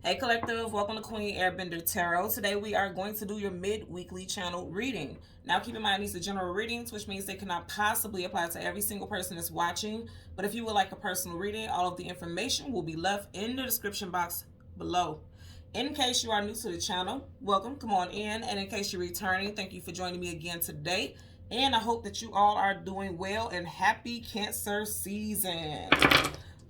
Hey Collective, welcome to Queen Airbender Tarot. Today we are going to do your mid-weekly channel reading. Now keep in mind these are general readings, which means they cannot possibly apply to every single person that's watching. But if you would like a personal reading, all of the information will be left in the description box below. In case you are new to the channel, welcome, come on in. And in case you're returning, thank you for joining me again today. And I hope that you all are doing well and happy Cancer season.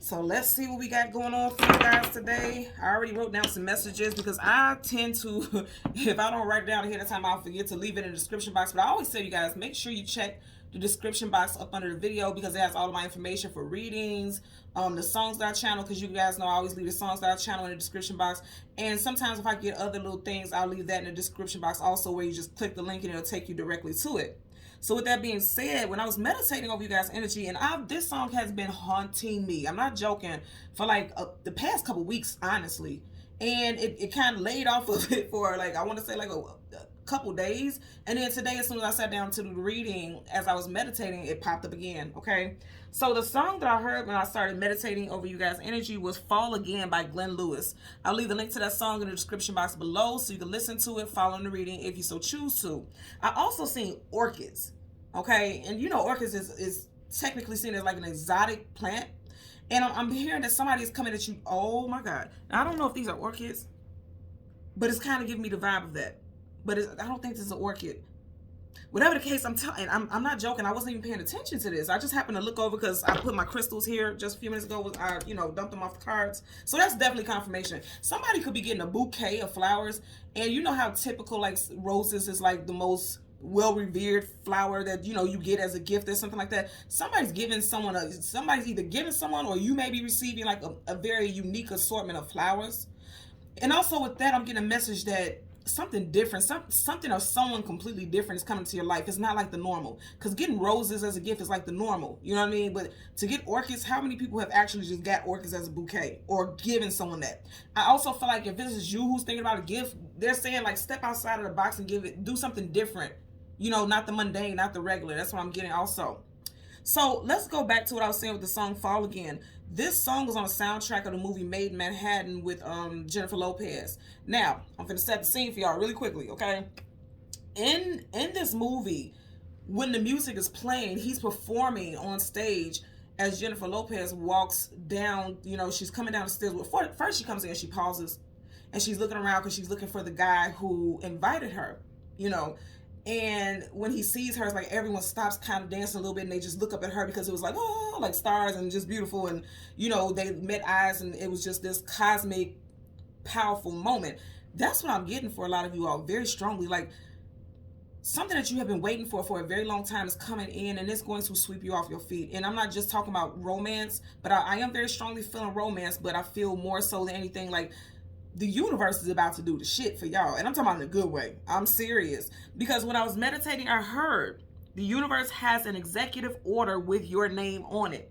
So let's see what we got going on for you guys today. I already wrote down some messages because I tend to, if I don't write it down ahead of time, I'll forget to leave it in the description box. But I always say, you guys, make sure you check the description box up under the video because it has all of my information for readings, the songs that I channel, because you guys know I always leave the songs that I channel in the description box. And sometimes if I get other little things, I'll leave that in the description box also, where you just click the link and it'll take you directly to it. So with that being said, when I was meditating over you guys' energy, and this song has been haunting me. I'm not joking, for like the past couple weeks, honestly. And it kind of laid off of it for like, I want to say like a couple days. And then today, as soon as I sat down to do the reading, as I was meditating, it popped up again, okay? So the song that I heard when I started meditating over you guys' energy was Fall Again by Glenn Lewis. I'll leave the link to that song in the description box below so you can listen to it, follow the reading if you so choose to. I also seen orchids, okay? And you know orchids is technically seen as like an exotic plant. And I'm hearing that somebody is coming at you. Oh my God. Now, I don't know if these are orchids, but it's kind of giving me the vibe of that. But I don't think this is an orchid. Whatever the case, I'm not joking. I wasn't even paying attention to this. I just happened to look over because I put my crystals here just a few minutes ago. I dumped them off the cards. So that's definitely confirmation. Somebody could be getting a bouquet of flowers. And you know how typical like roses is like the most well-revered flower that you get as a gift or something like that. Somebody's either giving someone, or you may be receiving like a very unique assortment of flowers. And also with that, I'm getting a message that something different, something or someone completely different is coming to your life. It's not like the normal, because getting roses as a gift is like the normal, you know what I mean? But to get orchids, how many people have actually just got orchids as a bouquet or given someone that? I also feel like if this is you who's thinking about a gift, they're saying like step outside of the box and do something different, not the mundane, not the regular. That's what I'm getting also. So let's go back to what I was saying with the song Fall Again. This song was on the soundtrack of the movie Made in Manhattan with Jennifer Lopez. Now, I'm going to set the scene for y'all really quickly, okay? In this movie, when the music is playing, he's performing on stage as Jennifer Lopez walks down, she's coming down the stairs. First she comes in, she pauses, and she's looking around because she's looking for the guy who invited her, And when he sees her, it's like everyone stops kind of dancing a little bit and they just look up at her because it was like, oh, like stars and just beautiful. And, they met eyes and it was just this cosmic, powerful moment. That's what I'm getting for a lot of you all very strongly. Like something that you have been waiting for a very long time is coming in, and it's going to sweep you off your feet. And I'm not just talking about romance, but I am very strongly feeling romance, but I feel more so than anything like the universe is about to do the shit for y'all. And I'm talking about in a good way. I'm serious. Because when I was meditating, I heard the universe has an executive order with your name on it.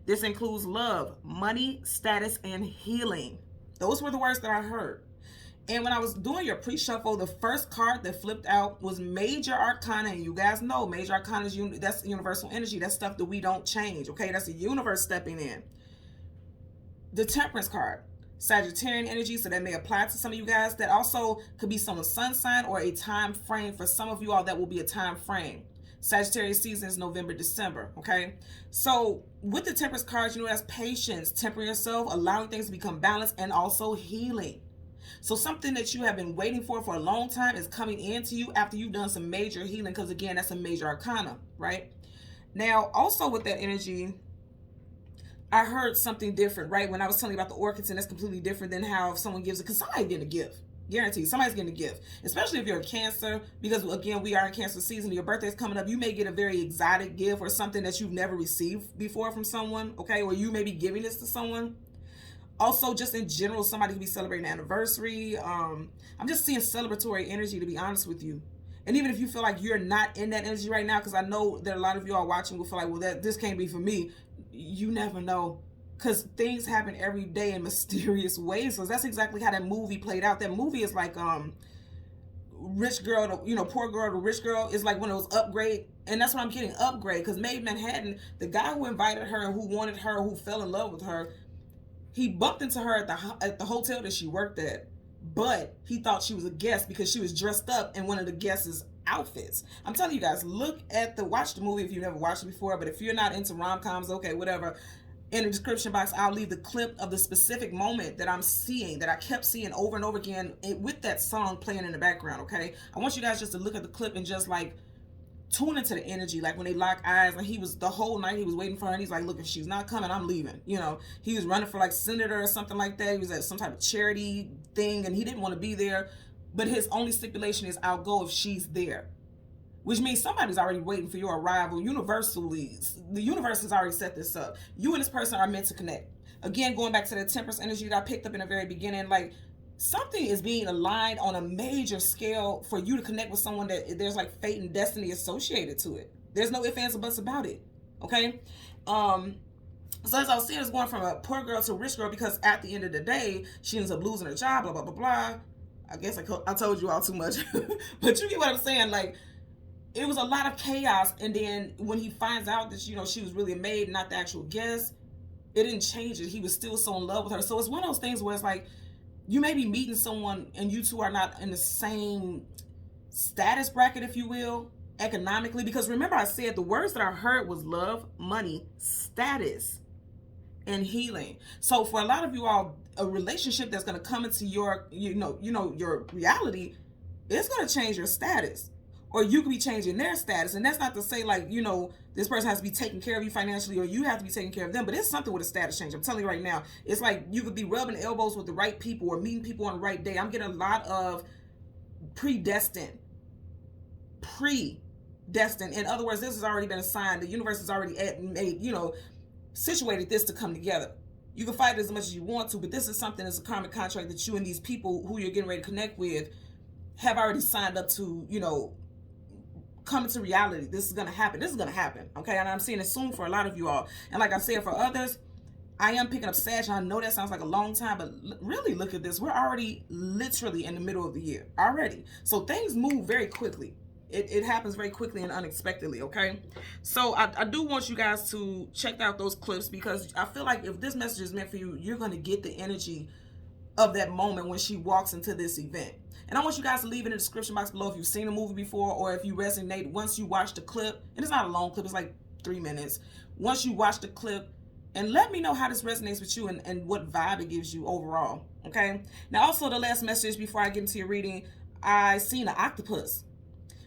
This includes love, money, status, and healing. Those were the words that I heard. And when I was doing your pre-shuffle, the first card that flipped out was Major Arcana. And you guys know Major Arcana is that's universal energy. That's stuff that we don't change. Okay, that's the universe stepping in. The Temperance card. Sagittarian energy, so that may apply to some of you guys. That also could be someone's sun sign or a time frame. For some of you all, that will be a time frame. Sagittarius season is November, December, okay? So with the Temperance cards, that's patience, tempering yourself, allowing things to become balanced, and also healing. So something that you have been waiting for a long time is coming into you after you've done some major healing, because again, that's a major arcana, right? Now, also with that energy, I heard something different, right? When I was telling you about the orchids, and that's completely different than how if someone gives it, because somebody's getting a gift. Guaranteed, somebody's getting a gift. Especially if you're a Cancer, because again, we are in Cancer season, your birthday's coming up, you may get a very exotic gift or something that you've never received before from someone, okay? Or you may be giving this to someone. Also, just in general, somebody could be celebrating an anniversary. I'm just seeing celebratory energy, to be honest with you. And even if you feel like you're not in that energy right now, because I know that a lot of you are watching will feel like, well, this can't be for me. You never know, because things happen every day in mysterious ways. So that's exactly how that movie played out. That movie is like rich girl to poor girl to rich girl. Is like one of those upgrade, and that's what I'm getting, upgrade. Because Made in Manhattan, the guy who invited her and who wanted her, who fell in love with her, He bumped into her at the hotel that she worked at, but he thought she was a guest because she was dressed up in one of the guests' outfits. I'm telling you guys, watch the movie if you've never watched it before, but if you're not into rom-coms, okay, whatever. In the description box, I'll leave the clip of the specific moment that I'm seeing, that I kept seeing over and over again with that song playing in the background, okay? I want you guys just to look at the clip and just like tune into the energy, like when they lock eyes, and he was, the whole night he was waiting for her, and he's like, look, if she's not coming, I'm leaving. You know, he was running for like senator or something like that. He was at some type of charity thing, and he didn't want to be there, but his only stipulation is, I'll go if she's there. Which means somebody's already waiting for your arrival. Universally, the universe has already set this up. You and this person are meant to connect. Again, going back to the Temperance energy that I picked up in the very beginning, like something is being aligned on a major scale for you to connect with someone that there's like fate and destiny associated to it. There's no ifs, ands, or buts about it. Okay? So as I was saying, it's going from a poor girl to a rich girl, because at the end of the day, she ends up losing her job, blah, blah, blah, blah. I guess I told you all too much. But you get what I'm saying. Like, it was a lot of chaos, and then when he finds out that, you know, she was really a maid, not the actual guest, it didn't change it. He was still so in love with her. So it's one of those things where it's like, you may be meeting someone and you two are not in the same status bracket, if you will, economically. Because remember, I said the words that I heard was love, money, status, and healing. So for a lot of you all, a relationship that's going to come into your, your reality, it's going to change your status. Or you could be changing their status. And that's not to say like, you know, this person has to be taking care of you financially, or you have to be taking care of them. But it's something with a status change. I'm telling you right now. It's like you could be rubbing elbows with the right people or meeting people on the right day. I'm getting a lot of predestined. In other words, this has already been assigned. The universe has already made, situated this to come together. You can fight it as much as you want to, but this is something that's a karmic contract that you and these people who you're getting ready to connect with have already signed up to, come into reality. This is going to happen. Okay. And I'm seeing it soon for a lot of you all. And like I said, for others, I am picking up Sag. I know that sounds like a long time, but really look at this. We're already literally in the middle of the year already. So things move very quickly. It happens very quickly and unexpectedly. Okay. So I do want you guys to check out those clips, because I feel like if this message is meant for you, you're going to get the energy of that moment when she walks into this event. And I want you guys to leave in the description box below if you've seen the movie before, or if you resonate once you watch the clip. And it's not a long clip, it's like 3 minutes. Once you watch the clip, and let me know how this resonates with you and what vibe it gives you overall. Okay. Now also, the last message before I get into your reading, I seen an octopus.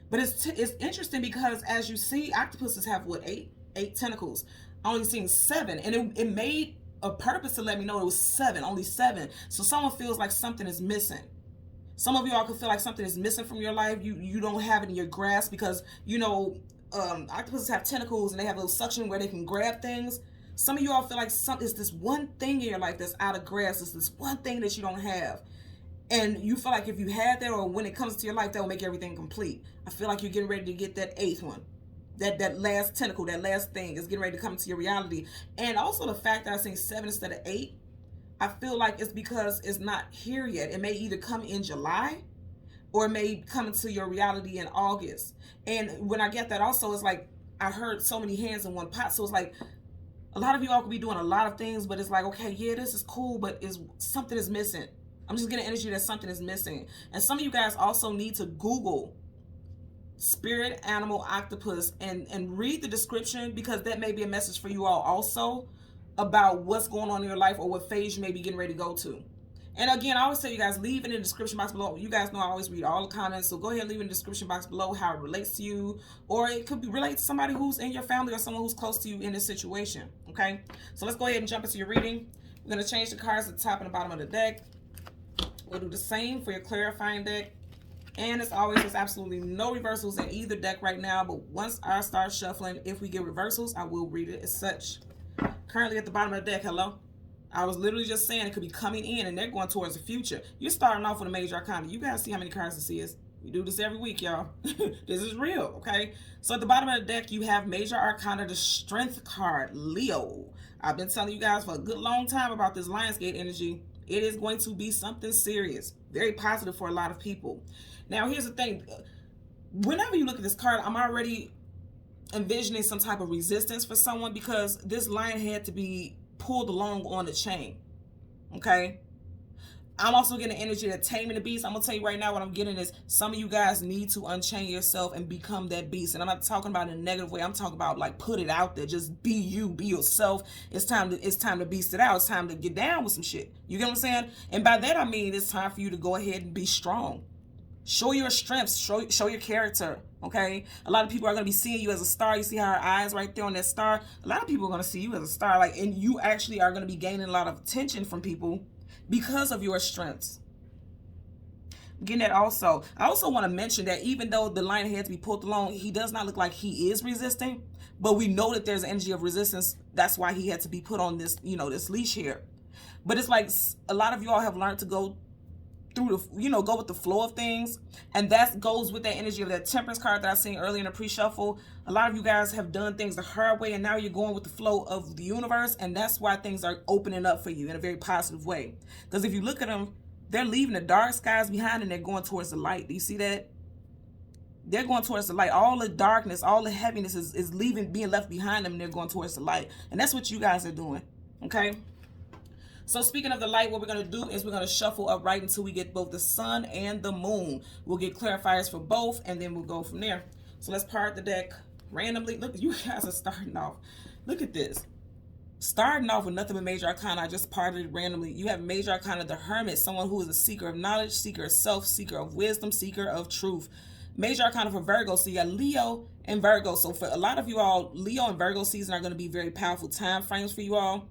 But it's interesting because, as you see, octopuses have what, eight tentacles. I only seen 7, and it made a purpose to let me know it was 7, only 7. So someone feels like something is missing. Some of y'all can feel like something is missing from your life. You don't have it in your grasp, because octopuses have tentacles and they have a little suction where they can grab things. Some of you all feel like it's this one thing in your life that's out of grasp. It's this one thing that you don't have. And you feel like if you had that, or when it comes to your life, that will make everything complete. I feel like you're getting ready to get that 8th one. That last tentacle, that last thing is getting ready to come into your reality. And also the fact that I seen 7 instead of 8, I feel like it's because it's not here yet. It may either come in July, or it may come into your reality in August. And when I get that also, it's like I heard so many hands in one pot. So it's like a lot of you all could be doing a lot of things, but it's like, okay, yeah, this is cool, but something is missing. I'm just getting energy that something is missing. And some of you guys also need to Google spirit animal octopus and read the description, because that may be a message for you all also about what's going on in your life, or what phase you may be getting ready to go to. And again, I always tell you guys, leave it in the description box below. You guys know I always read all the comments, so go ahead and leave it in the description box below how it relates to you, or it could relate to somebody who's in your family or someone who's close to you in this situation. Okay, so let's go ahead and jump into your reading. We're going to change the cards at the top and the bottom of the deck. We'll do the same for your clarifying deck. And as always, there's absolutely no reversals in either deck right now, but once I start shuffling, if we get reversals, I will read it as such. Currently at the bottom of the deck, hello. I was literally just saying it could be coming in, and they're going towards the future. You're starting off with a major arcana. You guys see how many cards this is. We do this every week, y'all. This is real, okay? So at the bottom of the deck, you have major arcana, the strength card, Leo. I've been telling you guys for a good long time about this Lionsgate energy. It is going to be something serious, very positive for a lot of people. Now, here's the thing. Whenever you look at this card, I'm already envisioning some type of resistance for someone, because this lion had to be pulled along on the chain. Okay. I'm also getting energy of taming the beast. I'm gonna tell you right now what I'm getting is some of you guys need to unchain yourself and become that beast. And I'm not talking about in a negative way. I'm talking about like put it out there. Just be you, be yourself. It's time to beast it out. It's time to get down with some shit. You get what I'm saying? And by that I mean it's time for you to go ahead and be strong. Show your strengths, show your character, okay? A lot of people are going to be seeing you as a star. You see how her eyes right there on that star? A lot of people are going to see you as a star, like, and you actually are going to be gaining a lot of attention from people because of your strengths. Getting that also. I also want to mention that even though the lion had to be pulled along, he does not look like he is resisting, but we know that there's an energy of resistance. That's why he had to be put on this, this leash here. But it's like a lot of y'all have learned to go through the, go with the flow of things, and that goes with that energy of that Temperance card that I seen earlier in the pre-shuffle. A lot of you guys have done things the hard way, and now you're going with the flow of the universe, and that's why things are opening up for you in a very positive way. Because if you look at them, they're leaving the dark skies behind and they're going towards the light. Do you see that? They're going towards the light. All the darkness, all the heaviness is being left behind them, and they're going towards the light. And that's what you guys are doing, okay? So speaking of the light, what we're going to do is we're going to shuffle up right until we get both the sun and the moon. We'll get clarifiers for both, and then we'll go from there. So let's part the deck randomly. Look, you guys are starting off. Look at this. Starting off with nothing but major arcana. I just parted it randomly. You have major arcana, the hermit, someone who is a seeker of knowledge, seeker of self, seeker of wisdom, seeker of truth. Major arcana for Virgo. So you got Leo and Virgo. So for a lot of you all, Leo and Virgo season are going to be very powerful time frames for you all.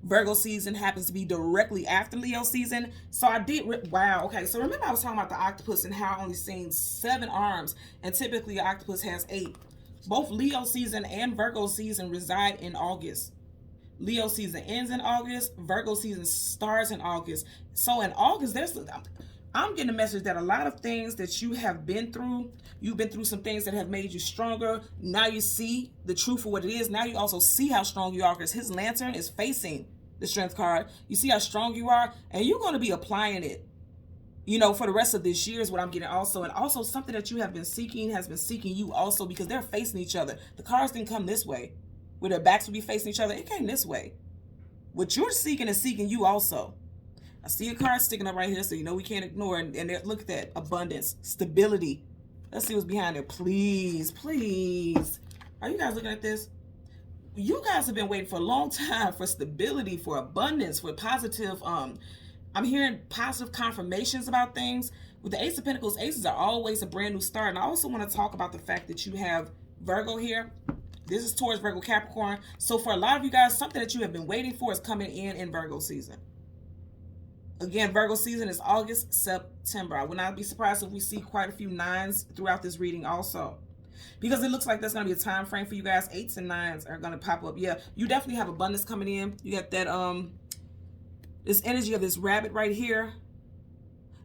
Virgo season happens to be directly after Leo season. So I did, wow, okay. So remember I was talking about the octopus and how I only seen 7 arms, and typically an octopus has 8. Both Leo season and Virgo season reside in August. Leo season ends in August. Virgo season starts in August. So in August, I'm getting a message that a lot of things that you have been through, you've been through some things that have made you stronger. Now you see the truth for what it is. Now you also see how strong you are, because his lantern is facing the strength card. You see how strong you are, and you're going to be applying it, for the rest of this year is what I'm getting also. And also something that you have been seeking has been seeking you also, because they're facing each other. The cards didn't come this way, where their backs would be facing each other. It came this way. What you're seeking is seeking you also. I see a card sticking up right here, so we can't ignore it. And look at that. Abundance. Stability. Let's see what's behind it. Please, please. Are you guys looking at this? You guys have been waiting for a long time for stability, for abundance, for positive. I'm hearing positive confirmations about things. With the Ace of Pentacles, aces are always a brand new start. And I also want to talk about the fact that you have Virgo here. This is towards Virgo Capricorn. So for a lot of you guys, something that you have been waiting for is coming in Virgo season. Again, Virgo season is August, September. I would not be surprised if we see quite a few 9s throughout this reading also. Because it looks like there's going to be a time frame for you guys. 8s and 9s are going to pop up. Yeah, you definitely have abundance coming in. You got that, this energy of this rabbit right here.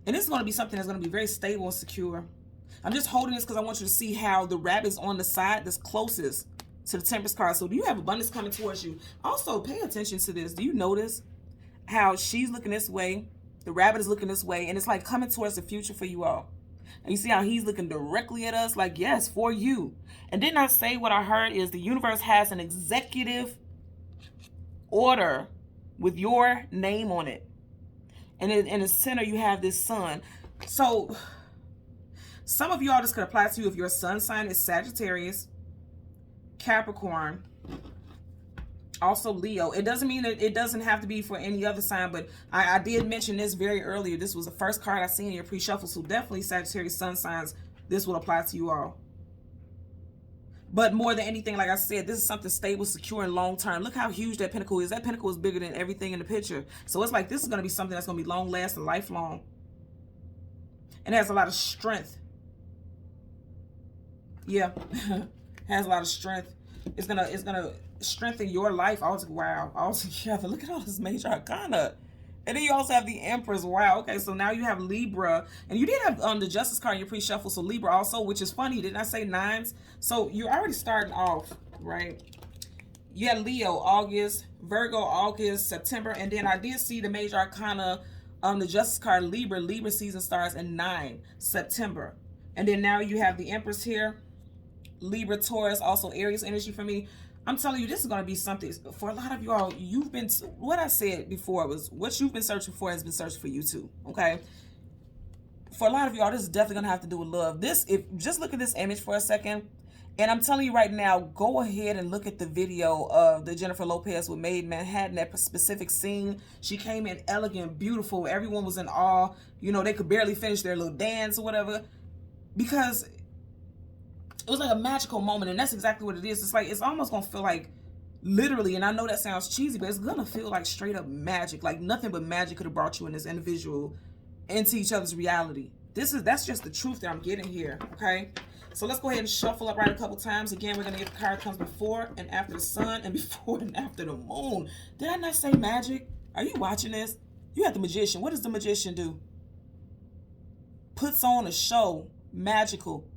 And this is going to be something that's going to be very stable and secure. I'm just holding this because I want you to see how the rabbit's on the side that's closest to the Temperance card. So do you have abundance coming towards you? Also, pay attention to this. Do you notice how she's looking this way, the rabbit is looking this way, and it's like coming towards the future for you all? And you see how he's looking directly at us, like, yes, for you. And didn't I say what I heard is the universe has an executive order with your name on it. And in the center, you have this sun. So some of you all, this could apply to you if your sun sign is Sagittarius, Capricorn, also Leo. It doesn't mean that it doesn't have to be for any other sign, but I did mention this very earlier. This was the first card I seen in your pre-shuffle, so definitely Sagittarius sun signs, this will apply to you all. But more than anything, like I said, this is something stable, secure, and long-term. Look how huge that pentacle is. That pentacle is bigger than everything in the picture. So it's like this is going to be something that's going to be long-lasting, lifelong. And it has a lot of strength. Yeah, has a lot of strength. It's gonna strengthen your life all together. Look at all this major arcana. And then you also have the Empress. Wow. Okay, so now you have Libra. And you did have the Justice card in your pre-shuffle, so Libra also, which is funny. Didn't I say 9s? So you're already starting off, right? You had Leo, August, Virgo, August, September. And then I did see the major arcana, the Justice card, Libra. Libra season starts in 9, September. And then now you have the Empress here. Libra, Taurus, also Aries energy for me. I'm telling you, this is going to be something for a lot of y'all. You've been, what I said before was what you've been searching for has been searching for you too. Okay. For a lot of y'all, this is definitely going to have to do with love. This, if just look at this image for a second. And I'm telling you right now, go ahead and look at the video of the Jennifer Lopez with Made Manhattan, that specific scene. She came in elegant, beautiful. Everyone was in awe. You know, they could barely finish their little dance or whatever, because it was like a magical moment. And that's exactly what it is. It's like, it's almost going to feel like literally, and I know that sounds cheesy, but it's going to feel like straight up magic. Like nothing but magic could have brought you and this individual into each other's reality. That's just the truth that I'm getting here, okay? So let's go ahead and shuffle up right a couple times. Again, we're going to get the card that comes before and after the sun and before and after the moon. Did I not say magic? Are you watching this? You have the magician. What does the magician do? Puts on a show. Magical.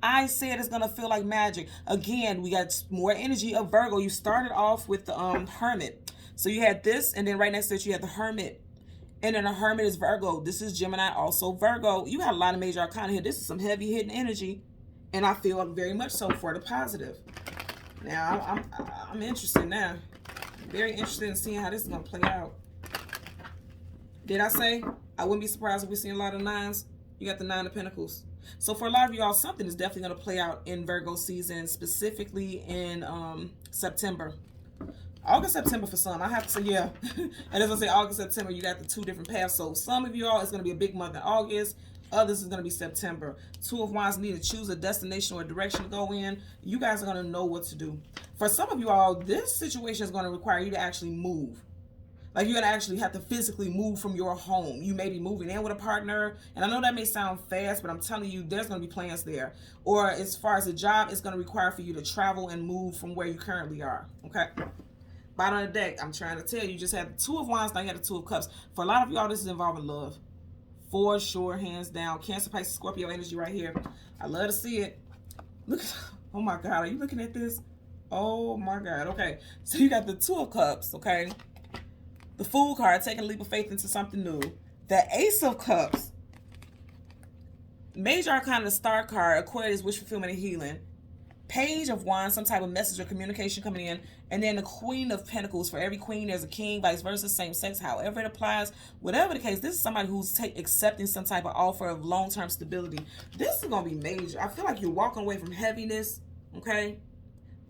I said it's going to feel like magic. Again, we got more energy of Virgo. You started off with the Hermit. So you had this, and then right next to it, you had the Hermit. And then the Hermit is Virgo. This is Gemini, also Virgo. You got a lot of major arcana here. This is some heavy hitting energy. And I feel very much so for the positive. Now, I'm interested now. I'm very interested in seeing how this is going to play out. Did I say I wouldn't be surprised if we see a lot of nines? You got the Nine of Pentacles. So for a lot of y'all, something is definitely going to play out in Virgo season, specifically in September. August, September for some. I have to say, yeah. And as I say, August, September, you got the two different paths. So some of y'all, it's going to be a big month in August. Others is going to be September. Two of Wands need to choose a destination or a direction to go in. You guys are going to know what to do. For some of you all, this situation is going to require you to actually move. Like you're going to actually have to physically move from your home. You may be moving in with a partner. And I know that may sound fast, but I'm telling you, there's going to be plans there. Or as far as a job, it's going to require for you to travel and move from where you currently are. Okay? Bottom of the deck, I'm trying to tell you, you just had the Two of Wands, now you had the Two of Cups. For a lot of y'all, this is involving love. For sure, hands down. Cancer, Pisces, Scorpio energy right here. I love to see it. Look, oh my God, are you looking at this? Oh my God, okay. So you got the Two of Cups, okay? The Fool card, taking a leap of faith into something new. The Ace of Cups. Major Arcana, the Star card, Aquarius, wish fulfillment and healing. Page of Wands, some type of message or communication coming in. And then the Queen of Pentacles. For every queen, there's a king, vice versa, same sex, however it applies. Whatever the case, this is somebody who's accepting some type of offer of long-term stability. This is going to be major. I feel like you're walking away from heaviness, okay?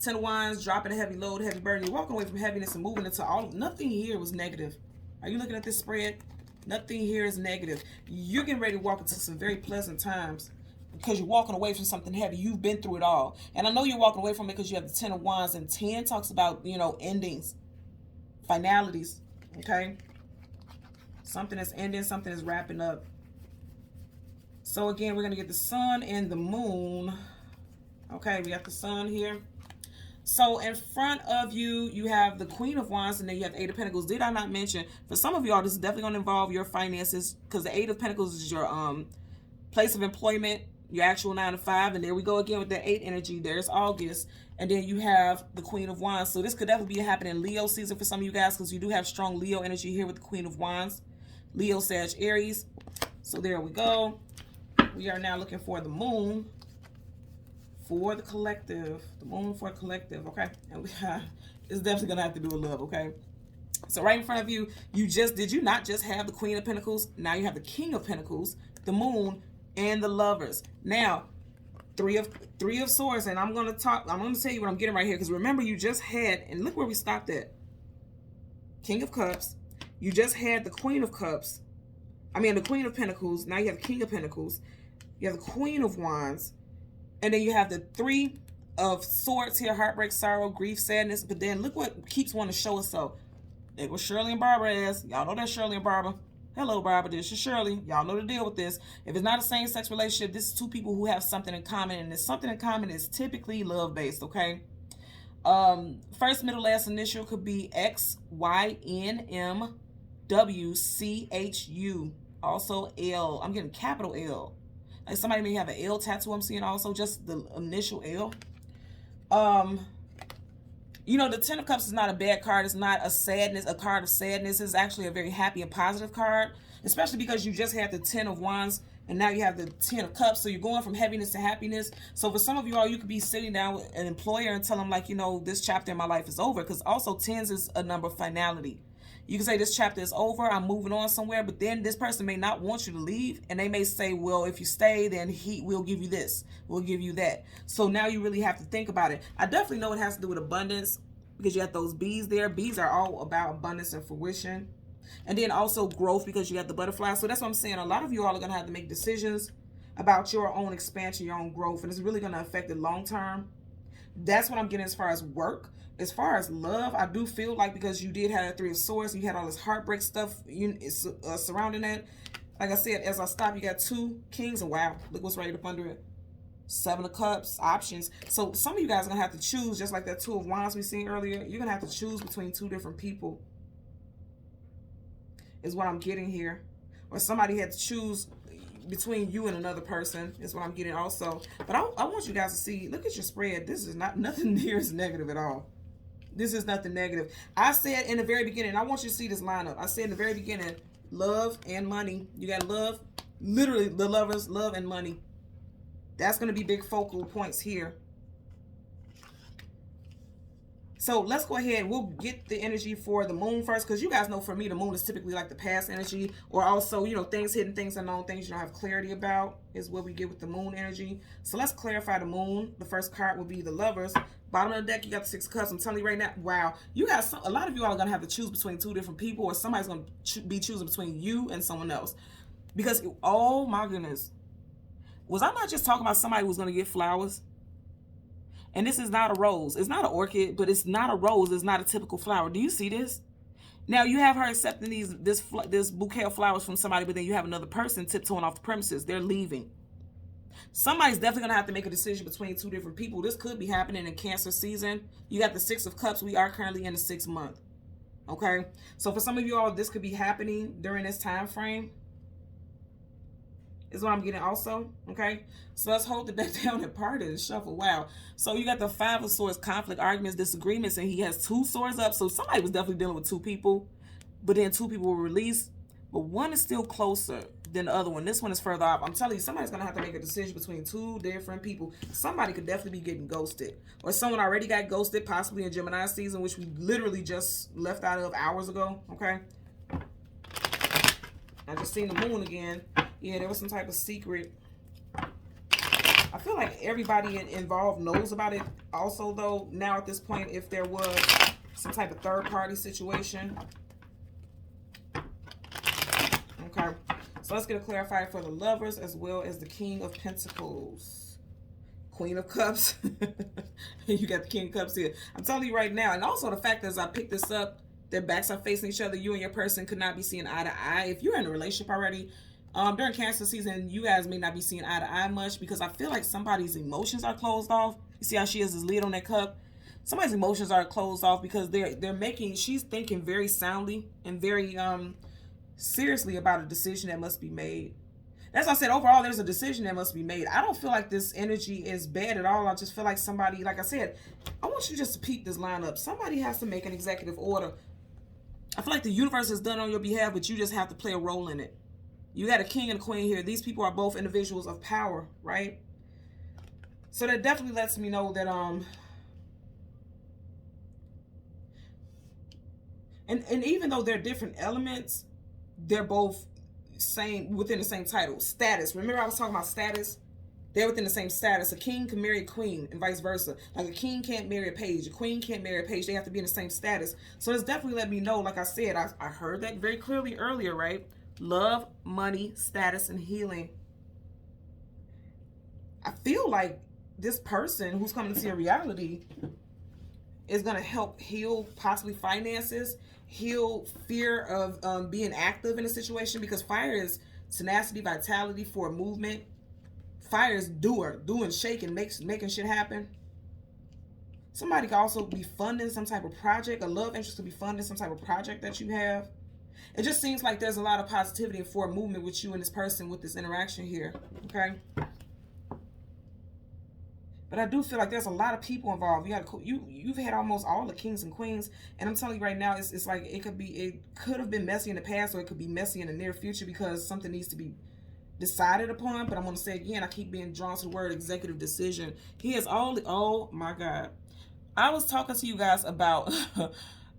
Ten of Wands, dropping a heavy load, heavy burden. You're walking away from heaviness and moving into all. Nothing here was negative. Are you looking at this spread? Nothing here is negative. You're getting ready to walk into some very pleasant times, because you're walking away from something heavy. You've been through it all. And I know you're walking away from it because you have the Ten of Wands. And 10 talks about, you know, endings, finalities, okay? Something is ending, something is wrapping up. So again, we're going to get the sun and the moon. Okay, we got the sun here. So in front of you, you have the Queen of Wands, and then you have the Eight of Pentacles. Did I not mention, for some of y'all, this is definitely going to involve your finances, because the Eight of Pentacles is your place of employment, your actual 9 to 5. And there we go again with the 8 energy. There's August. And then you have the Queen of Wands. So this could definitely be happening in Leo season for some of you guys, because you do have strong Leo energy here with the Queen of Wands. Leo, Sag, Aries. So there we go. We are now looking for the moon for the collective. The moon for the collective, okay? And we have, it's definitely going to have to do with love, okay? So right in front of you, did you not just have the Queen of Pentacles? Now you have the King of Pentacles, the moon, and the Lovers. Now, three of Swords, and I'm going to tell you what I'm getting right here, because remember, you just had, and look where we stopped at. King of Cups. You just had the Queen of Cups. I mean, the Queen of Pentacles. Now you have the King of Pentacles. You have the Queen of Wands. And then you have the Three of Swords here. Heartbreak, sorrow, grief, sadness. But then look what keeps wanting to show us so. It was Shirley and Barbara as. Y'all know that's Shirley and Barbara. Hello, Barbara. This is Shirley. Y'all know the deal with this. If it's not a same-sex relationship, this is two people who have something in common. And this something in common is typically love-based, okay? First, middle, last initial could be X, Y, N, M, W, C, H, U. Also L. I'm getting capital L. Like somebody may have an L tattoo I'm seeing also, just the initial L. You know, the Ten of Cups is not a bad card. It's not a card of sadness. It's actually a very happy and positive card, especially because you just had the Ten of Wands and now you have the Ten of Cups. So you're going from heaviness to happiness. So for some of you all, you could be sitting down with an employer and tell them, like, you know, this chapter in my life is over. Because also tens is a number of finality. You can say this chapter is over, I'm moving on somewhere, but then this person may not want you to leave, and they may say, well, if you stay, then we'll give you this, we'll give you that. So now you really have to think about it. I definitely know it has to do with abundance, because you have those bees there. Bees are all about abundance and fruition. And then also growth, because you have the butterfly. So that's what I'm saying. A lot of you all are going to have to make decisions about your own expansion, your own growth, and it's really going to affect it long term. That's what I'm getting as far as work. As far as love, I do feel like, because you did have a Three of Swords, you had all this heartbreak stuff surrounding that. Like I said, as I stop, you got 2 kings, and wow, look what's right up under it. 7 of Cups, options. So some of you guys are going to have to choose, just like that 2 of Wands we seen earlier. You're going to have to choose between 2 different people, is what I'm getting here. Or somebody had to choose between you and another person, is what I'm getting also. But I want you guys to see, look at your spread. This is nothing near as negative at all. This is nothing negative. I said in the very beginning, I want you to see this lineup. I said in the very beginning, love and money. You got love, literally the Lovers, love and money. That's going to be big focal points here. So let's go ahead. We'll get the energy for the moon first, because you guys know for me, the moon is typically like the past energy, or also, you know, things hidden, things unknown, things you don't have clarity about is what we get with the moon energy. So let's clarify the moon. The first card will be the Lovers. Bottom of the deck, you got the 6 of Cups. I'm telling you right now, wow, you guys, a lot of you all are going to have to choose between 2 different people, or somebody's going to be choosing between you and someone else. Because, oh my goodness, was I not just talking about somebody who was going to get flowers? And this is not a rose. It's not an orchid, but it's not a rose. It's not a typical flower. Do you see this? Now, you have her accepting this bouquet of flowers from somebody, but then you have another person tiptoeing off the premises. They're leaving. Somebody's definitely going to have to make a decision between 2 different people. This could be happening in Cancer season. You got the 6 of Cups. We are currently in the 6th month. Okay? So for some of you all, this could be happening during this time frame, is what I'm getting also. Okay? So let's hold the deck down and part it and shuffle. Wow. So you got the 5 of Swords, conflict, arguments, disagreements, and he has 2 swords up. So somebody was definitely dealing with 2 people, but then 2 people were released, but one is still closer than the other one. This one is further off. I'm telling you, somebody's going to have to make a decision between 2 different people. Somebody could definitely be getting ghosted, or someone already got ghosted, possibly in Gemini season, which we literally just left out of hours ago. Okay? I just seen the moon again. Yeah, there was some type of secret. I feel like everybody involved knows about it also, though, now at this point, if there was some type of third-party situation. Okay, so let's get a clarifier for the Lovers as well as the King of Pentacles. Queen of Cups. You got the King of Cups here. I'm telling you right now, and also the fact that as I picked this up, their backs are facing each other. You and your person could not be seeing eye to eye. If you're in a relationship already, during Cancer season, you guys may not be seeing eye to eye much, because I feel like somebody's emotions are closed off. You see how she has this lid on that cup? Somebody's emotions are closed off because she's thinking very soundly and very seriously about a decision that must be made. As I said, overall, there's a decision that must be made. I don't feel like this energy is bad at all. I just feel like somebody, like I said, I want you just to peep this lineup. Somebody has to make an executive order. I feel like the universe is done on your behalf, but you just have to play a role in it. You got a king and a queen here. These people are both individuals of power, right? So that definitely lets me know that and even though they're different elements, they're both within the same title. Status. Remember I was talking about status? They're within the same status. A king can marry a queen and vice versa. Like a king can't marry a page. A queen can't marry a page. They have to be in the same status. So it's definitely let me know, like I said, I heard that very clearly earlier, right? Love, money, status, and healing. I feel like this person who's coming to see a reality is going to help heal possibly finances, heal fear of being active in a situation, because fire is tenacity, vitality, for movement. Fire is doing, shaking, making shit happen. Somebody could also be funding some type of project. A love interest could be funding some type of project that you have. It just seems like there's a lot of positivity and forward movement with you and this person with this interaction here, okay? But I do feel like there's a lot of people involved. You've had almost all the kings and queens, and I'm telling you right now, it's like it could have been messy in the past, or it could be messy in the near future because something needs to be decided upon. But I'm going to say again, I keep being drawn to the word executive decision. He has all the, oh my God. I was talking to you guys about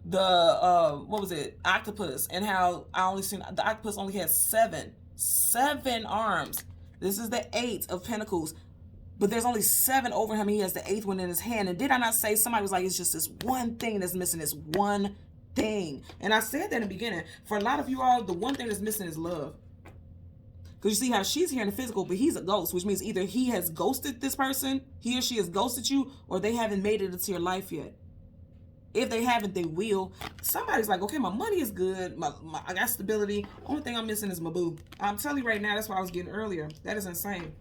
the what was it, octopus, and how I only seen the octopus only has seven arms. This is the 8 of Pentacles, but there's only 7 over him. He has the 8th one in his hand. And did I not say, somebody was like, it's just this one thing that's missing, this one thing. And I said that in the beginning. For a lot of you all, the one thing that's missing is love. Because you see how she's here in the physical, but he's a ghost, which means either he has ghosted this person, he or she has ghosted you, or they haven't made it into your life yet. If they haven't, they will. Somebody's like, okay, my money is good. I got stability. Only thing I'm missing is my boo. I'm telling you right now, that's what I was getting earlier. That is insane.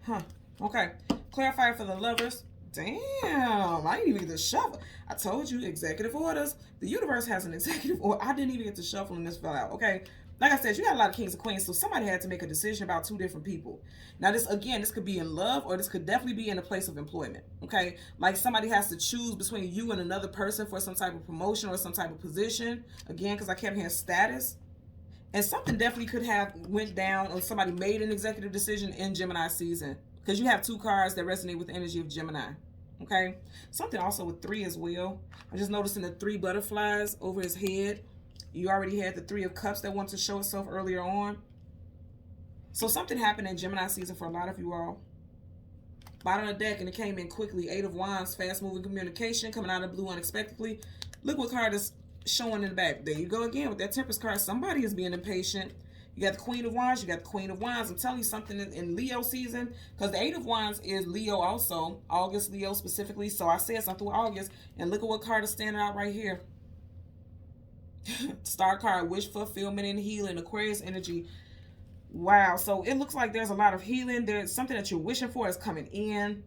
Huh. Okay. Clarifier for the lovers. Damn. I didn't even get to shuffle. I told you, executive orders. The universe has an executive order. I didn't even get to shuffle and this fell out. Okay. Like I said, you got a lot of kings and queens, so somebody had to make a decision about 2 different people. Now, this, again, this could be in love, or this could definitely be in a place of employment, okay? Like somebody has to choose between you and another person for some type of promotion or some type of position. Again, because I kept hearing status. And something definitely could have went down, or somebody made an executive decision in Gemini season. Because you have 2 cards that resonate with the energy of Gemini, okay? Something also with 3 as well. I'm just noticing the 3 butterflies over his head. You already had the 3 of Cups that wanted to show itself earlier on. So something happened in Gemini season for a lot of you all. Bottom of the deck, and it came in quickly. 8 of Wands, fast-moving communication, coming out of the blue unexpectedly. Look what card is showing in the back. There you go again with that Temperance card. Somebody is being impatient. You got the Queen of Wands. You got the Queen of Wands. I'm telling you something in Leo season, because the 8 of Wands is Leo also. August Leo specifically. So I said something with August, and look at what card is standing out right here. Star card, wish fulfillment and healing, Aquarius energy. Wow. So it looks like there's a lot of healing. There's something that you're wishing for is coming in,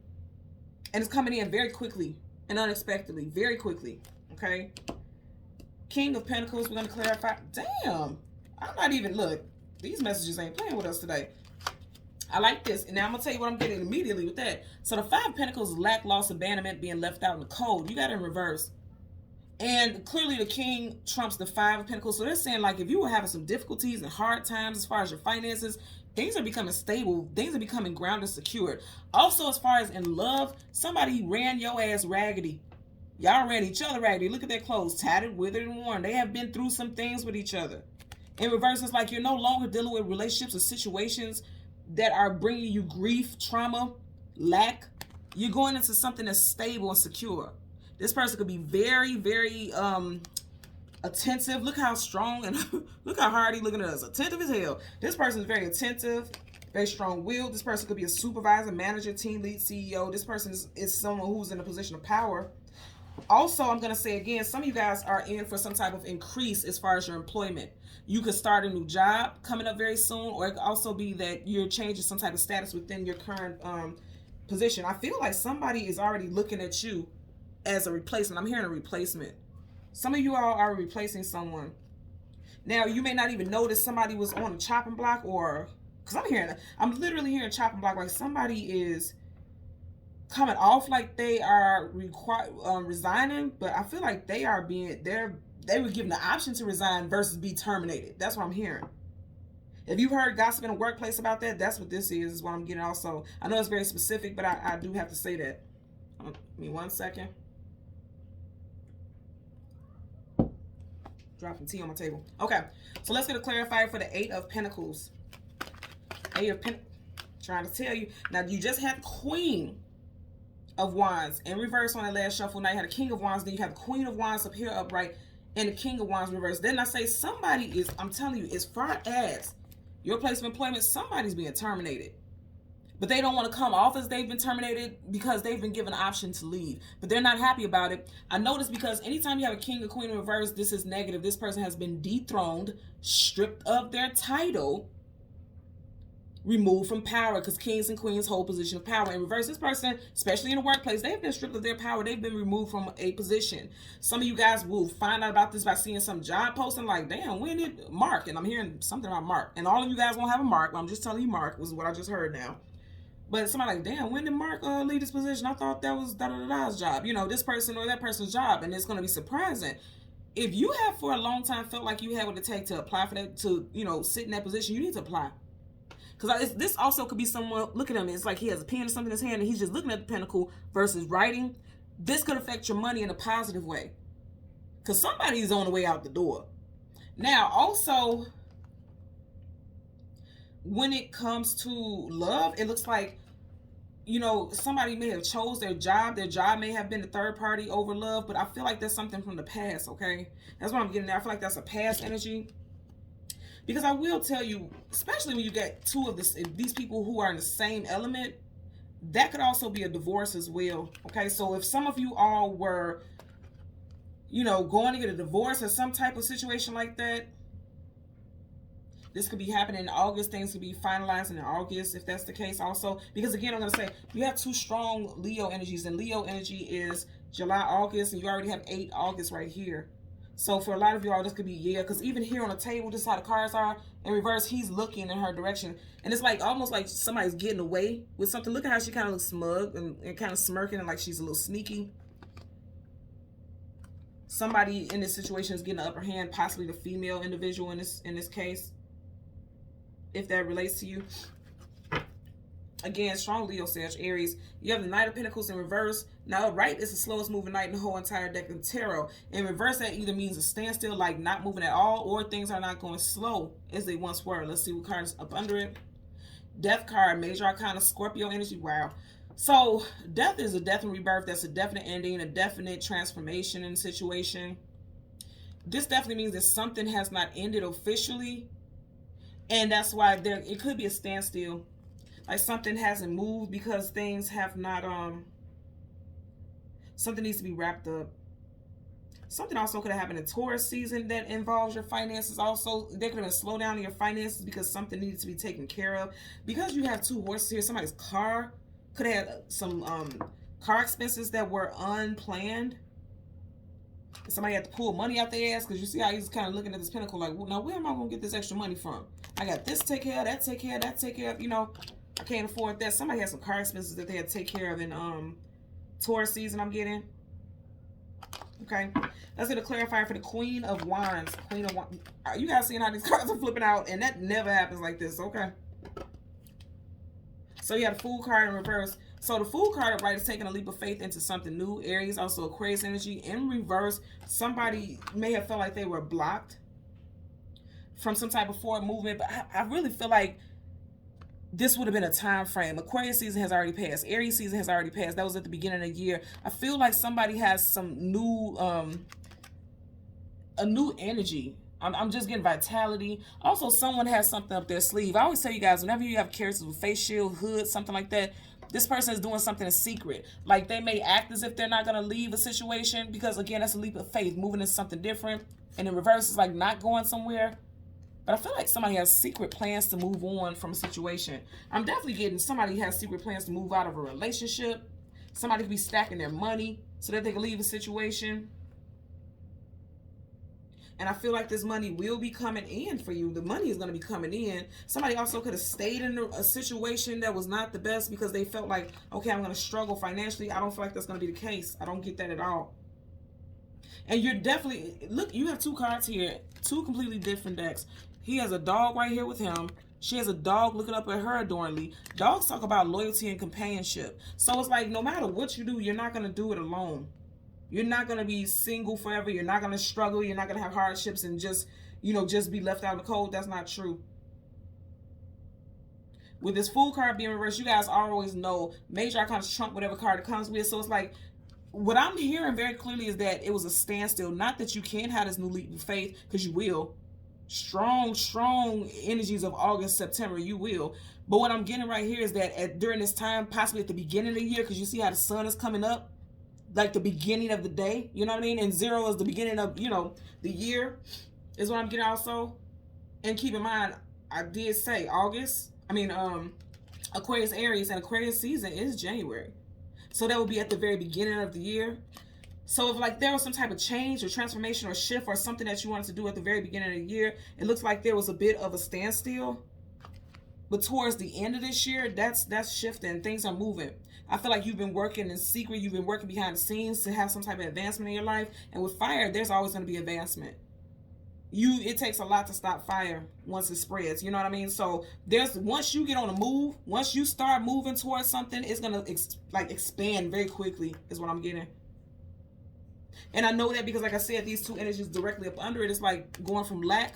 and it's coming in very quickly and unexpectedly, very quickly. Okay. King of Pentacles. We're going to clarify. Damn. I'm not even, look, these messages ain't playing with us today. I like this. And now I'm going to tell you what I'm getting immediately with that. So the 5 of Pentacles, lack, loss, abandonment, being left out in the cold. You got it in reverse. And clearly the King trumps the 5 of Pentacles. So they're saying, like, if you were having some difficulties and hard times as far as your finances, things are becoming stable. Things are becoming grounded, secured. Also, as far as in love, somebody ran your ass raggedy. Y'all ran each other raggedy. Look at their clothes, tattered, withered, and worn. They have been through some things with each other. In reverse, it's like you're no longer dealing with relationships or situations that are bringing you grief, trauma, lack. You're going into something that's stable and secure. This person could be very, very attentive. Look how strong and look how hard he's looking at us. Attentive as hell. This person is very attentive, very strong-willed. This person could be a supervisor, manager, team lead, CEO. This person is someone who's in a position of power. Also, I'm going to say again, some of you guys are in for some type of increase as far as your employment. You could start a new job coming up very soon, or it could also be that you're changing some type of status within your current position. I feel like somebody is already looking at you as a replacement. I'm hearing a replacement. Some of you all are replacing someone. Now, you may not even notice somebody was on a chopping block, or because I'm literally hearing chopping block, like somebody is coming off like they are resigning, but I feel like they were given the option to resign versus be terminated. That's what I'm hearing. If you've heard gossip in the workplace about that, that's what this is what I'm getting also. I know it's very specific, but I do have to say that. Give me 1 second. Dropping tea on my table. Okay, so let's get a clarifier for the 8 of Pentacles. 8 of Pentacles. Trying to tell you. Now, you just had Queen of Wands in reverse on that last shuffle. Now you had a King of Wands, then you have Queen of Wands up here upright, and the King of Wands reverse. Then I say somebody is, I'm telling you, as far as your place of employment, somebody's being terminated. But they don't want to come off as they've been terminated because they've been given an option to leave. But they're not happy about it. I notice because anytime you have a King or Queen in reverse, this is negative. This person has been dethroned, stripped of their title, removed from power, because kings and queens hold position of power. In reverse, this person, especially in the workplace, they've been stripped of their power. They've been removed from a position. Some of you guys will find out about this by seeing some job posting like, damn, when did Mark? And I'm hearing something about Mark. And all of you guys won't have a Mark, but I'm just telling you Mark was what I just heard now. But somebody like, damn, when did Mark leave this position? I thought that was da-da-da-da's job. You know, this person or that person's job. And it's going to be surprising. If you have for a long time felt like you had what it takes to apply for that, to, you know, sit in that position, you need to apply. Because this also could be someone, look at him, it's like he has a pen or something in his hand and he's just looking at the pentacle versus writing. This could affect your money in a positive way. Because somebody's on the way out the door. Now, also, when it comes to love, it looks like, you know, somebody may have chose their job. Their job may have been a third party over love, but I feel like that's something from the past, okay? That's what I'm getting at. I feel like that's a past energy. Because I will tell you, especially when you get two of these people who are in the same element, that could also be a divorce as well, okay? So if some of you all were, you know, going to get a divorce or some type of situation like that, this could be happening in August. Things could be finalizing in August if that's the case also. Because again, I'm going to say, you have two strong Leo energies. And Leo energy is July, August. And you already have 8 August right here. So for a lot of you all, this could be, yeah. Because even here on the table, this is how the cards are. In reverse, he's looking in her direction. And it's like almost like somebody's getting away with something. Look at how she kind of looks smug and kind of smirking and like she's a little sneaky. Somebody in this situation is getting the upper hand, possibly the female individual in this case. If that relates to you. Again, strong Leo, Sag, Aries. You have the Knight of Pentacles in reverse. Now, right is the slowest moving knight in the whole entire deck of tarot. In reverse, that either means a standstill, like not moving at all, or things are not going slow as they once were. Let's see what card is up under it. Death card, Major Arcana, Scorpio energy. Wow. So, death is a death and rebirth. That's a definite ending, a definite transformation in the situation. This definitely means that something has not ended officially. And that's why it could be a standstill. Like something hasn't moved because things have not, something needs to be wrapped up. Something also could have happened in Taurus season that involves your finances also. There could have been a slowdown in your finances because something needed to be taken care of. Because you have 2 horses here, somebody's car could have had some car expenses that were unplanned. Somebody had to pull money out their ass because you see how he's kind of looking at this pentacle like, well, now where am I going to get this extra money from? I got this to take care of, that take care of, that take care of, you know, I can't afford that. Somebody had some car expenses that they had to take care of in Taurus season, I'm getting. Okay, let's get a clarifier for the Queen of Wands. Queen of Wands. You guys seeing how these cards are flipping out, and that never happens like this, okay? So you have the Fool card in reverse. So the Fool card, right, is taking a leap of faith into something new. Aries, also Aquarius energy. In reverse, somebody may have felt like they were blocked from some type of forward movement, but I really feel like this would have been a time frame. Aquarius season has already passed. Aries season has already passed. That was at the beginning of the year. I feel like somebody has some new, a new energy. I'm just getting vitality. Also, someone has something up their sleeve. I always tell you guys, whenever you have characters with face shield, hood, something like that, this person is doing something in secret. Like they may act as if they're not going to leave a situation because, again, that's a leap of faith, moving into something different. And in reverse, it's like not going somewhere. But I feel like somebody has secret plans to move on from a situation. I'm definitely getting somebody has secret plans to move out of a relationship. Somebody could be stacking their money so that they can leave a situation. And I feel like this money will be coming in for you. The money is going to be coming in. Somebody also could have stayed in a situation that was not the best because they felt like, okay, I'm going to struggle financially. I don't feel like that's going to be the case. I don't get that at all. And you're definitely, look, you have 2 cards here. 2 completely different decks. He has a dog right here with him. She has a dog looking up at her adorningly. Dogs talk about loyalty and companionship. So it's like no matter what you do, you're not going to do it alone. You're not going to be single forever. You're not going to struggle. You're not going to have hardships and just, you know, just be left out in the cold. That's not true. With this Fool card being reversed, you guys always know Major Arcana trump whatever card it comes with. So it's like, what I'm hearing very clearly is that it was a standstill. Not that you can't have this new leap of faith, because you will. Strong energies of August, September, you will. But what I'm getting right here is that during this time, possibly at the beginning of the year, because you see how the sun is coming up, like the beginning of the day, you know what I mean? And 0 is the beginning of, you know, the year is what I'm getting also. And keep in mind, I did say August, Aquarius, Aries, and Aquarius season is January. So that would be at the very beginning of the year. So if like there was some type of change or transformation or shift or something that you wanted to do at the very beginning of the year, it looks like there was a bit of a standstill. But towards the end of this year, that's shifting. Things are moving. I feel like you've been working in secret. You've been working behind the scenes to have some type of advancement in your life. And with fire, there's always going to be advancement. It takes a lot to stop fire once it spreads. You know what I mean? So once you get on a move, once you start moving towards something, it's gonna expand very quickly. Is what I'm getting. And I know that because, like I said, these two energies directly up under it, it's like going from lack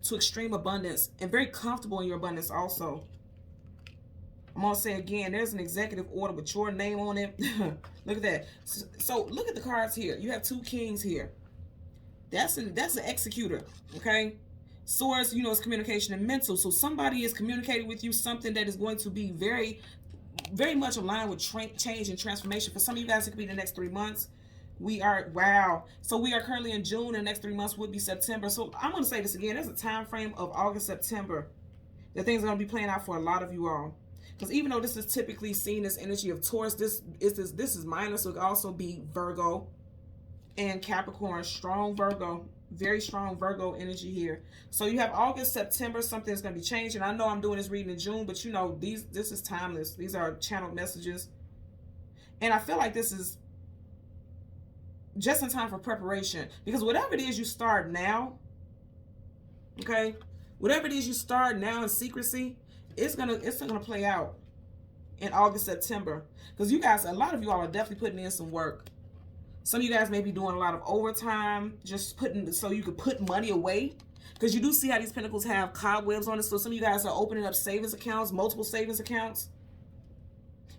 to extreme abundance, and very comfortable in your abundance also. I'm gonna say again, there's an executive order with your name on it. Look at that. So look at the cards here. You have two kings here. That's an executor, okay? Swords, you know, is communication and mental. So somebody is communicating with you something that is going to be very, very much aligned with change and transformation. For some of you guys, it could be the next 3 months. Wow. So we are currently in June. The next 3 months would be September. So I'm going to say this again. There's a time frame of August, September that things are going to be playing out for a lot of you all. Because even though this is typically seen as energy of Taurus, this is minor. So it could also be Virgo and Capricorn. Strong Virgo. Very strong Virgo energy here. So you have August, September. Something's going to be changing. I know I'm doing this reading in June, but you know, this is timeless. These are channeled messages. And I feel like this is just in time for preparation, because whatever it is you start now, okay, whatever it is you start now in secrecy, it's gonna play out in August, September. Because you guys, a lot of you all are definitely putting in some work. Some of you guys may be doing a lot of overtime, just so you could put money away, because you do see how these pentacles have cobwebs on it. So some of you guys are opening up savings accounts, multiple savings accounts.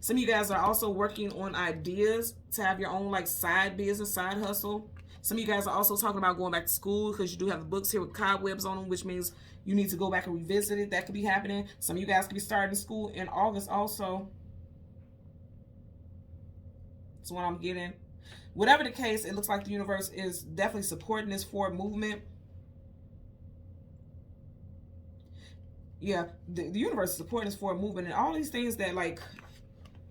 Some of you guys are also working on ideas to have your own like side business, side hustle. Some of you guys are also talking about going back to school, because you do have the books here with cobwebs on them, which means you need to go back and revisit it. That could be happening. Some of you guys could be starting school in August also. That's what I'm getting. Whatever the case, it looks like the universe is definitely supporting this forward movement. Yeah, the universe is supporting this forward movement, and all these things that like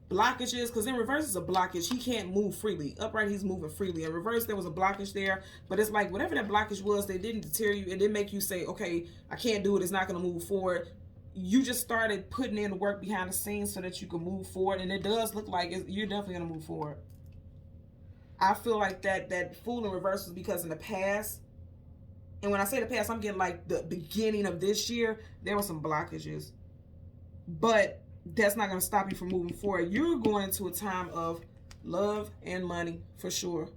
blockages, because in reverse is a blockage. He can't move freely. Upright, he's moving freely. In reverse, there was a blockage there, but it's like whatever that blockage was, they didn't deter you. It didn't make you say, okay, I can't do it, it's not going to move forward. You just started putting in the work behind the scenes so that you can move forward, and it does look like you're definitely going to move forward. I feel like that Fool in reverse was because in the past, and when I say the past, I'm getting like the beginning of this year, there were some blockages, but that's not going to stop you from moving forward. You're going into a time of love and money for sure.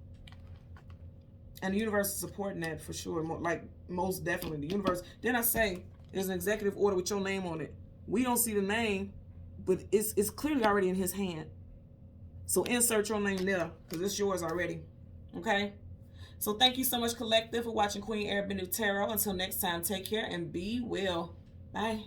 And the universe is supporting that for sure. Like most definitely. The universe, then I say there's an executive order with your name on it. We don't see the name, but it's clearly already in his hand. So insert your name there, because it's yours already. Okay? So thank you so much, Collective, for watching Queen Airbender Tarot. Until next time, take care and be well. Bye.